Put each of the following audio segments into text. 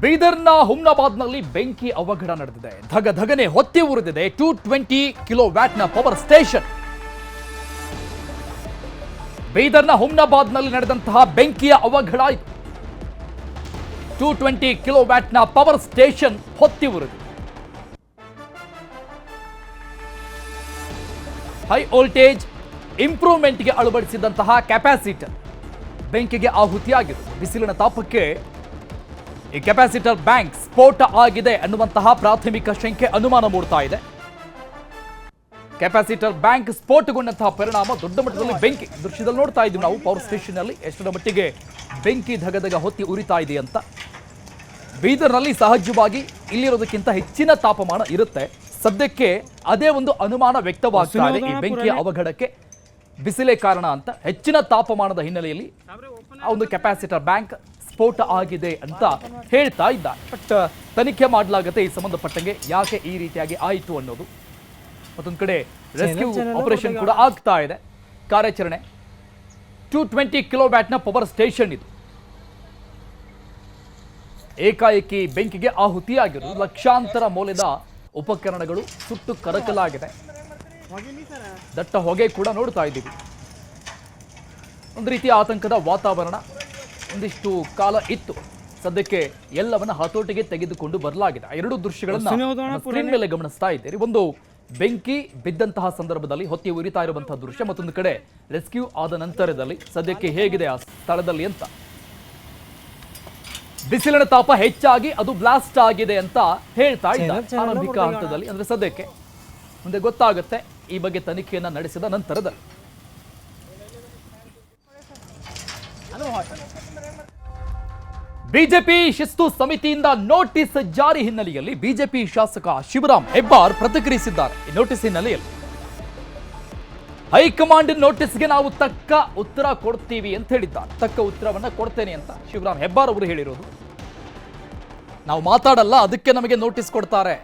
ಬೀದರ್ನ ಹುಮ್ನಾಬಾದ್ನಲ್ಲಿ ಬೆಂಕಿ ಅವಘಡ ನಡೆದಿದೆ. ಧಗಧಗನೆ ಹೊತ್ತಿ ಉರಿದಿದೆ 220 ಕಿಲೋವ್ಯಾಟ್ನ ಪವರ್ ಸ್ಟೇಷನ್. ಬೀದರ್ನ ಹುಮ್ನಾಬಾದ್ನಲ್ಲಿ ನಡೆದಂತಹ ಬೆಂಕಿಯ ಅವಘಡ ಇದು. 220 ಕಿಲೋವ್ಯಾಟ್ನ ಪವರ್ ಸ್ಟೇಷನ್ ಹೊತ್ತಿ ಉರಿದಿದೆ. ಹೈ ವೋಲ್ಟೇಜ್ ಇಂಪ್ರೂವ್ಮೆಂಟ್ಗೆ ಅಳವಡಿಸಿದಂತಹ ಕೆಪಾಸಿಟರ್ ಬೆಂಕಿಗೆ ಆಹುತಿಯಾಗಿದೆ. ಬಿಸಿಲಿನ ತಾಪಕ್ಕೆ ಈ ಕೆಪಾಸಿಟರ್ ಬ್ಯಾಂಕ್ ಸ್ಫೋಟ ಆಗಿದೆ ಅನ್ನುವಂತಹ ಪ್ರಾಥಮಿಕ ಶಂಕೆ ಅನುಮಾನ ಮೂಡ್ತಾ ಇದೆ. ಕೆಪಾಸಿಟರ್ ಬ್ಯಾಂಕ್ ಸ್ಫೋಟಗೊಂಡಂತಹ ಪರಿಣಾಮ ದೊಡ್ಡ ಮಟ್ಟದಲ್ಲಿ ಬೆಂಕಿ ದೃಶ್ಯದಲ್ಲಿ ನೋಡ್ತಾ ಇದ್ದೀವಿ ನಾವು. ಪವರ್ ಸ್ಟೇಷನ್ ನಲ್ಲಿ ಎಷ್ಟರ ಮಟ್ಟಿಗೆ ಬೆಂಕಿ ಧಗಧಗ ಹೊತ್ತಿ ಉರಿತಾ ಇದೆ ಅಂತ. ಬೀದರ್ನಲ್ಲಿ ಸಹಜವಾಗಿ ಇಲ್ಲಿರೋದಕ್ಕಿಂತ ಹೆಚ್ಚಿನ ತಾಪಮಾನ ಇರುತ್ತೆ. ಸದ್ಯಕ್ಕೆ ಅದೇ ಒಂದು ಅನುಮಾನ ವ್ಯಕ್ತವಾಗ್ತಾ ಇದೆ. ಈ ಬೆಂಕಿಯ ಅವಘಡಕ್ಕೆ ಬಿಸಿಲೇ ಕಾರಣ ಅಂತ. ಹೆಚ್ಚಿನ ತಾಪಮಾನದ ಹಿನ್ನೆಲೆಯಲ್ಲಿ ಆ ಒಂದು ಕೆಪಾಸಿಟರ್ ಬ್ಯಾಂಕ್ ಸ್ಫೋಟ ಆಗಿದೆ ಅಂತ ಹೇಳ್ತಾ ಇದ್ದ. ಬಟ್ ತನಿಖೆ ಮಾಡಲಾಗುತ್ತೆ ಈ ಸಂಬಂಧಪಟ್ಟಂಗೆ ಯಾಕೆ ಈ ರೀತಿಯಾಗಿ ಆಯಿತು ಅನ್ನೋದು. ಮತ್ತೊಂದು ಕಡೆ ರೆಸ್ಕ್ಯೂ ಆಪರೇಷನ್ ಕೂಡ ಆಗ್ತಾ ಇದೆ, ಕಾರ್ಯಾಚರಣೆ. 220 ಕಿಲೋವ್ಯಾಟ್ನ ಪವರ್ ಸ್ಟೇಷನ್ ಇದು. ಏಕಾಏಕಿ ಬೆಂಕಿಗೆ ಆಹುತಿಯಾಗಿರುವುದು. ಲಕ್ಷಾಂತರ ಮೌಲ್ಯದ ಉಪಕರಣಗಳು ಸುಟ್ಟು ಕರಕಲಾಗಿದೆ. ದಟ್ಟ ಹೊಗೆ ಕೂಡ ನೋಡ್ತಾ ಇದ್ದೀವಿ. ಒಂದು ರೀತಿಯ ಆತಂಕದ ವಾತಾವರಣ ಒಂದಿಷ್ಟು ಕಾಲ ಇತ್ತು. ಸದ್ಯಕ್ಕೆ ಎಲ್ಲವನ್ನ ಹತೋಟಿಗೆ ತೆಗೆದುಕೊಂಡು ಬರಲಾಗಿದೆ. ಎರಡು ದೃಶ್ಯಗಳನ್ನ ಸ್ಕ್ರೀನ್ ಮೇಲೆ ಗಮನಿಸ್ತಾ ಇದ್ದೀರಿ. ಒಂದು ಬೆಂಕಿ ಬಿದ್ದಂತಹ ಸಂದರ್ಭದಲ್ಲಿ ಹೊತ್ತಿ ಉರಿತಾ ಇರುವಂತಹ ದೃಶ್ಯ, ಮತ್ತೊಂದು ಕಡೆ ರೆಸ್ಕ್ಯೂ ಆದ ನಂತರದಲ್ಲಿ ಸದ್ಯಕ್ಕೆ ಹೇಗಿದೆ ಆ ಸ್ಥಳದಲ್ಲಿ ಅಂತ. ಬಿಸಿಲಿನ ತಾಪ ಹೆಚ್ಚಾಗಿ ಅದು ಬ್ಲಾಸ್ಟ್ ಆಗಿದೆ ಅಂತ ಹೇಳ್ತಾ ಇದ್ದಾರೆ ಆರಂಭಿಕ ಹಂತದಲ್ಲಿ. ಅಂದ್ರೆ ಸದ್ಯಕ್ಕೆ ಮುಂದೆ ಗೊತ್ತಾಗುತ್ತೆ ಈ ಬಗ್ಗೆ ತನಿಖೆಯನ್ನ ನಡೆಸಿದ ನಂತರದಲ್ಲಿ. ಬಿಜೆಪಿ ಶಿಸ್ತು ಸಮಿತಿಯಿಂದ ನೋಟಿಸ್ ಜಾರಿ ಹಿನ್ನೆಲೆಯಲ್ಲಿ ಬಿಜೆಪಿ ಶಾಸಕ ಶಿವರಾಮ್ ಹೆಬ್ಬಾರ್ ಪ್ರತಿಕ್ರಿಯಿಸಿದ್ದಾರೆ. ಈ ನೋಟಿಸ್ ಹಿನ್ನೆಲೆಯಲ್ಲಿ ಹೈಕಮಾಂಡ್ ನೋಟಿಸ್ಗೆ ನಾವು ತಕ್ಕ ಉತ್ತರ ಕೊಡ್ತೀವಿ ಅಂತ ಹೇಳಿದ್ದಾರೆ. ತಕ್ಕ ಉತ್ತರವನ್ನ ಕೊಡ್ತೇನೆ ಅಂತ ಶಿವರಾಮ್ ಹೆಬ್ಬಾರ್ ಅವರು ಹೇಳಿರೋದು. ನಾವು ಮಾತಾಡಲ್ಲ, ಅದಕ್ಕೆ ನಮಗೆ ನೋಟಿಸ್ ಕೊಡ್ತಾರೆ.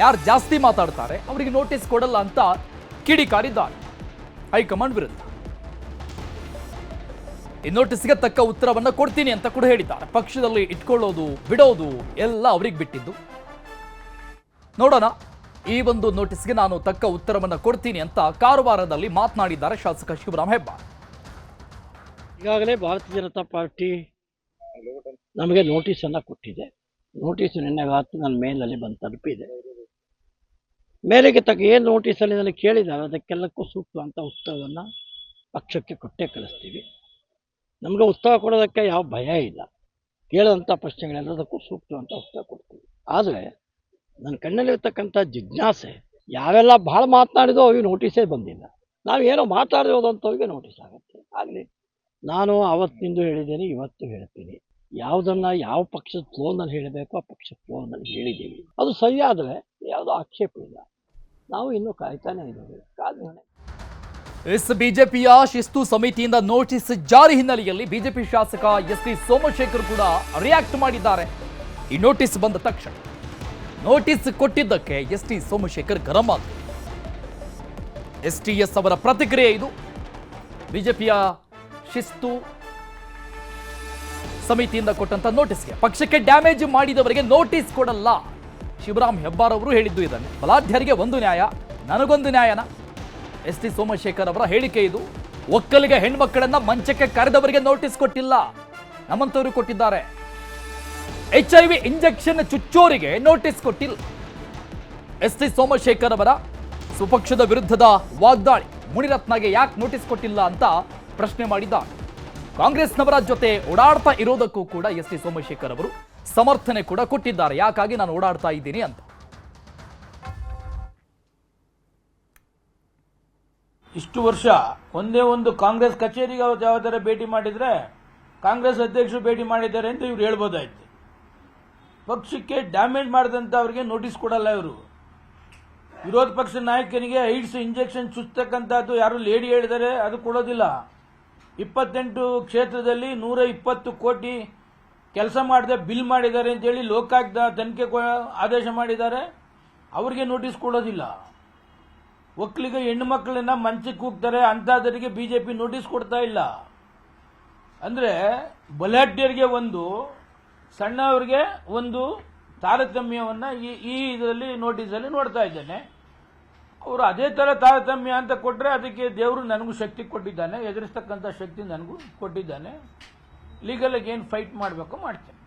ಯಾರು ಜಾಸ್ತಿ ಮಾತಾಡ್ತಾರೆ ಅವರಿಗೆ ನೋಟಿಸ್ ಕೊಡಲ್ಲ ಅಂತ ಕಿಡಿಕಾರಿದ್ದಾರೆ ಹೈಕಮಾಂಡ್ ವಿರುದ್ಧ. ಈ ನೋಟಿಸ್ಗೆ ತಕ್ಕ ಉತ್ತರವನ್ನ ಕೊಡ್ತೀನಿ ಅಂತ ಕೂಡ ಹೇಳಿದ್ದಾರೆ. ಪಕ್ಷದಲ್ಲಿ ಇಟ್ಕೊಳ್ಳೋದು ಬಿಡೋದು ಎಲ್ಲ ಅವ್ರಿಗೆ ಬಿಟ್ಟಿದ್ದು. ನೋಡೋಣ, ಈ ಒಂದು ನೋಟಿಸ್ಗೆ ನಾನು ತಕ್ಕ ಉತ್ತರವನ್ನ ಕೊಡ್ತೀನಿ ಅಂತ ಕಾರವಾರದಲ್ಲಿ ಮಾತನಾಡಿದ್ದಾರೆ ಶಾಸಕ ಶಿವರಾಮ್ ಹೆಬ್ಬಾರ್. ಈಗಾಗಲೇ ಭಾರತೀಯ ಜನತಾ ಪಾರ್ಟಿ ನಮಗೆ ನೋಟಿಸನ್ನು ಕೊಟ್ಟಿದೆ. ನೋಟಿಸ್ ನಿನ್ನೆಗಾತು ನನ್ನ ಮೇಲಲ್ಲಿ ಬಂದು ತಲುಪಿದೆ. ಮೇಲೆಗೆ ತಕ್ಕ ಏನು ನೋಟಿಸಲ್ಲಿ ನನಗೆ ಕೇಳಿದ್ದಾರೆ ಅದಕ್ಕೆಲ್ಲಕ್ಕೂ ಸೂಕ್ತವಂತ ಉತ್ತರವನ್ನು ಪಕ್ಷಕ್ಕೆ ಕೊಟ್ಟೇ ಕಳಿಸ್ತೀವಿ. ನಮಗೆ ಉತ್ತರ ಕೊಡೋದಕ್ಕೆ ಯಾವ ಭಯ ಇಲ್ಲ. ಕೇಳಿದಂಥ ಪ್ರಶ್ನೆಗಳೆಲ್ಲದಕ್ಕೂ ಸೂಕ್ತವಂತ ಉತ್ತರ ಕೊಡ್ತೀವಿ. ಆದರೆ ನನ್ನ ಕಣ್ಣಲ್ಲಿರ್ತಕ್ಕಂಥ ಜಿಜ್ಞಾಸೆ, ಯಾವೆಲ್ಲ ಭಾಳ ಮಾತನಾಡಿದೋ ಅವ್ರಿಗೆ ನೋಟಿಸೇ ಬಂದಿಲ್ಲ. ನಾವು ಏನೋ ಮಾತಾಡಿರೋದಂಥವ್ರಿಗೆ ನೋಟಿಸ್ ಆಗುತ್ತೆ. ಆಗಲಿ, ನಾನು ಆವತ್ತಿಂದು ಹೇಳಿದ್ದೇನೆ, ಇವತ್ತು ಹೇಳ್ತೀನಿ. ಯಾವುದನ್ನು ಯಾವ ಪಕ್ಷದ ಫ್ಲೋನಲ್ಲಿ ಹೇಳಬೇಕು ಆ ಪಕ್ಷದ ಫ್ಲೋನಲ್ಲಿ ಹೇಳಿದ್ದೀವಿ. ಅದು ಸರಿಯಾದರೆ ಯಾವುದೋ ಆಕ್ಷೇಪ ಇಲ್ಲ. ನಾವು ಇನ್ನೂ ಕಾಯ್ತಾನೆ ಇದ್ದೀವಿ. ಕಾರಣವೇ ಬಿಜೆಪಿಯ ಶಿಸ್ತು ಸಮಿತಿಯಿಂದ ನೋಟಿಸ್ ಜಾರಿ ಹಿನ್ನೆಲೆಯಲ್ಲಿ ಬಿಜೆಪಿ ಶಾಸಕ ಎಸ್.ಟಿ. ಸೋಮಶೇಖರ್ ಕೂಡ ರಿಯಾಕ್ಟ್ ಮಾಡಿದ್ದಾರೆ. ಈ ನೋಟಿಸ್ ಬಂದ ತಕ್ಷಣ ನೋಟಿಸ್ ಕೊಟ್ಟಿದ್ದಕ್ಕೆ ಎಸ್.ಟಿ. ಸೋಮಶೇಖರ್ ಗರಂ ಆದರು. ಎಸ್.ಟಿ.ಎಸ್ ಅವರ ಪ್ರತಿಕ್ರಿಯೆ ಇದು. ಬಿಜೆಪಿಯ ಶಿಸ್ತು ಸಮಿತಿಯಿಂದ ಕೊಟ್ಟಂತ ನೋಟಿಸ್ಗೆ ಪಕ್ಷಕ್ಕೆ ಡ್ಯಾಮೇಜ್ ಮಾಡಿದವರಿಗೆ ನೋಟಿಸ್ ಕೊಡಲ್ಲ. ಶಿವರಾಮ್ ಹೆಬ್ಬಾರ್ ಅವರು ಹೇಳಿದ್ದು ಇದನ್ನೇ. ಬಲಾಢ್ಯರಿಗೆ ಒಂದು ನ್ಯಾಯ, ನನಗೊಂದು ನ್ಯಾಯನ. ಎಸ್.ಟಿ. ಸೋಮಶೇಖರ್ ಅವರ ಹೇಳಿಕೆ ಇದು. ಒಕ್ಕಲಿಗ ಹೆಣ್ಮಕ್ಕಳನ್ನ ಮಂಚಕ್ಕೆ ಕರೆದವರಿಗೆ ನೋಟಿಸ್ ಕೊಟ್ಟಿಲ್ಲ, ನಮ್ಮಂತವರು ಕೊಟ್ಟಿದ್ದಾರೆ. HIV ಇಂಜೆಕ್ಷನ್ ಚುಚ್ಚೋರಿಗೆ ನೋಟಿಸ್ ಕೊಟ್ಟಿಲ್ಲ. ಎಸ್.ಟಿ. ಸೋಮಶೇಖರ್ ಅವರ ಸ್ವಪಕ್ಷದ ವಿರುದ್ಧದ ವಾಗ್ದಾಳಿ. ಮುನಿರತ್ನಗೆ ಯಾಕೆ ನೋಟಿಸ್ ಕೊಟ್ಟಿಲ್ಲ ಅಂತ ಪ್ರಶ್ನೆ ಮಾಡಿದ್ದಾರೆ. ಕಾಂಗ್ರೆಸ್ನವರ ಜೊತೆ ಓಡಾಡ್ತಾ ಇರೋದಕ್ಕೂ ಕೂಡ ಎಸ್.ಟಿ. ಸೋಮಶೇಖರ್ ಅವರು ಸಮರ್ಥನೆ ಕೂಡ ಕೊಟ್ಟಿದ್ದಾರೆ. ಯಾಕಾಗಿ ನಾನು ಓಡಾಡ್ತಾ ಇದ್ದೀನಿ ಅಂತ. ಇಷ್ಟು ವರ್ಷ ಒಂದೇ ಒಂದು ಕಾಂಗ್ರೆಸ್ ಕಚೇರಿಗೆ ಯಾವ್ದಾರ ಭೇಟಿ ಮಾಡಿದ್ರೆ ಕಾಂಗ್ರೆಸ್ ಅಧ್ಯಕ್ಷರು ಭೇಟಿ ಮಾಡಿದ್ದಾರೆ ಅಂತ ಇವ್ರು ಹೇಳ್ಬೋದಾಯ್ತು. ಪಕ್ಷಕ್ಕೆ ಡ್ಯಾಮೇಜ್ ಮಾಡಿದಂತ ಅವರಿಗೆ ನೋಟಿಸ್ ಕೊಡಲ್ಲ ಇವರು. ವಿರೋಧ ಪಕ್ಷ ನಾಯಕನಿಗೆ AIDS ಇಂಜೆಕ್ಷನ್ ಚುಚ್ಚತಕ್ಕಂಥದ್ದು ಯಾರು ಲೇಡಿ ಹೇಳಿದರೆ ಅದು ಕೊಡೋದಿಲ್ಲ. 28 ಕ್ಷೇತ್ರದಲ್ಲಿ 120 ಕೋಟಿ ಕೆಲಸ ಮಾಡದೆ ಬಿಲ್ ಮಾಡಿದ್ದಾರೆ ಅಂತೇಳಿ ಲೋಕಾಯುಕ್ತ ತನಿಖೆ ಆದೇಶ ಮಾಡಿದ್ದಾರೆ. ಅವರಿಗೆ ನೋಟಿಸ್ ಕೊಡೋದಿಲ್ಲ. ಒಕ್ಕಲಿಗ ಹೆಣ್ಣು ಮಕ್ಕಳನ್ನ ಮಂಚಕ್ಕೆ ಹೋಗ್ತಾರೆ ಅಂತದರಿಗೆ ಬಿಜೆಪಿ ನೋಟಿಸ್ ಕೊಡ್ತಾ ಇಲ್ಲ. ಅಂದ್ರೆ ಬಲಾಢ್ಯರಿಗೆ ಒಂದು, ಸಣ್ಣವರಿಗೆ ಒಂದು ತಾರತಮ್ಯವನ್ನ ಈ ಇದರಲ್ಲಿ ನೋಟಿಸಲ್ಲಿ ನೋಡ್ತಾ ಇದ್ದೇನೆ. ಅವರು ಅದೇ ತರ ತಾರತಮ್ಯ ಅಂತ ಕೊಟ್ರೆ ಅದಕ್ಕೆ ದೇವರು ನನಗೂ ಶಕ್ತಿ ಕೊಟ್ಟಿದ್ದಾನೆ, ಎದುರಿಸ್ತಕ್ಕಂಥ ಶಕ್ತಿ ನನಗೂ ಕೊಟ್ಟಿದ್ದಾನೆ. ಲೀಗಲ್ ಆಗಿ ಏನು ಫೈಟ್ ಮಾಡಬೇಕು ಮಾಡ್ತೇನೆ.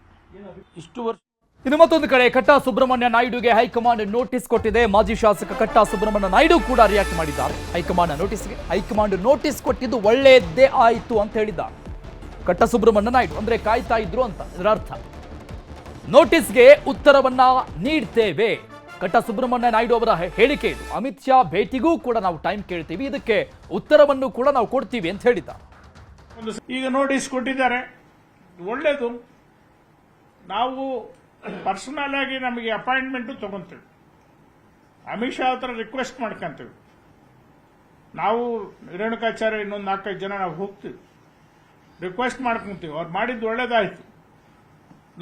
ಇಷ್ಟು ವರ್ಷ. ಇನ್ನು ಮತ್ತೊಂದು ಕಡೆ ಕಟ್ಟಾ ಸುಬ್ರಹ್ಮಣ್ಯ ನಾಯ್ಡುಗೆ ಹೈಕಮಾಂಡ್ ನೋಟಿಸ್ ಕೊಟ್ಟಿದೆ. ಮಾಜಿ ಶಾಸಕ ಕಟ್ಟಾ ಸುಬ್ರಹ್ಮಣ್ಯ ನಾಯ್ಡು ಕೂಡ ರಿಯಾಕ್ಟ್ ಮಾಡಿದ್ದಾರೆ ಹೈಕಮಾಂಡ್ ನೋಟಿಸ್ಗೆ. ಹೈಕಮಾಂಡ್ ನೋಟಿಸ್ ಕೊಟ್ಟಿದ್ದು ಒಳ್ಳೆಯದ್ದೇ ಆಯಿತು ಅಂತ ಹೇಳಿದ್ದಾರೆ ಕಟ್ಟಾ ಸುಬ್ರಹ್ಮಣ್ಯ ನಾಯ್ಡು. ಅಂದ್ರೆ ಕಾಯ್ತಾ ಇದ್ರು ಅಂತ ಇದರ ಅರ್ಥ. ನೋಟಿಸ್ಗೆ ಉತ್ತರವನ್ನ ನೀಡ್ತೇವೆ, ಕಟ್ಟಾ ಸುಬ್ರಹ್ಮಣ್ಯ ನಾಯ್ಡು ಅವರ ಹೇಳಿಕೆ ಇದು. ಅಮಿತ್ ಶಾ ಭೇಟಿಗೂ ಕೂಡ ನಾವು ಟೈಮ್ ಕೇಳ್ತೀವಿ, ಇದಕ್ಕೆ ಉತ್ತರವನ್ನು ಕೂಡ ನಾವು ಕೊಡ್ತೀವಿ ಅಂತ ಹೇಳಿದ್ದಾರೆ. ಈಗ ನೋಟಿಸ್ ಕೊಟ್ಟಿದ್ದಾರೆ, ಒಳ್ಳೇದು. ನಾವು ಪರ್ಸನಲ್ ಆಗಿ ನಮಗೆ ಅಪಾಯಿಂಟ್ಮೆಂಟ್ ತಗೊಂತೀವಿ, ಅಮಿತ್ ಶಾ ಹತ್ರ ರಿಕ್ವೆಸ್ಟ್ ಮಾಡ್ಕೊಂತೀವಿ. ನಾವು ರೇಣುಕಾಚಾರ್ಯ ಇನ್ನೊಂದು 4-5 ಜನ ನಾವು ಹೋಗ್ತೀವಿ, ರಿಕ್ವೆಸ್ಟ್ ಮಾಡ್ಕೊಂತೀವಿ. ಅವ್ರು ಮಾಡಿದ್ದು ಒಳ್ಳೇದಾಯ್ತು.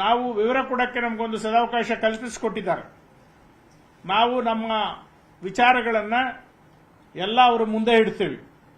ನಾವು ವಿವರ ಕೊಡಕ್ಕೆ ನಮಗೊಂದು ಸದಾವಕಾಶ ಕಲ್ಪಿಸಿಕೊಟ್ಟಿದ್ದಾರೆ. ನಾವು ನಮ್ಮ ವಿಚಾರಗಳನ್ನ ಎಲ್ಲ ಅವರ ಮುಂದೆ ಇಡ್ತೀವಿ.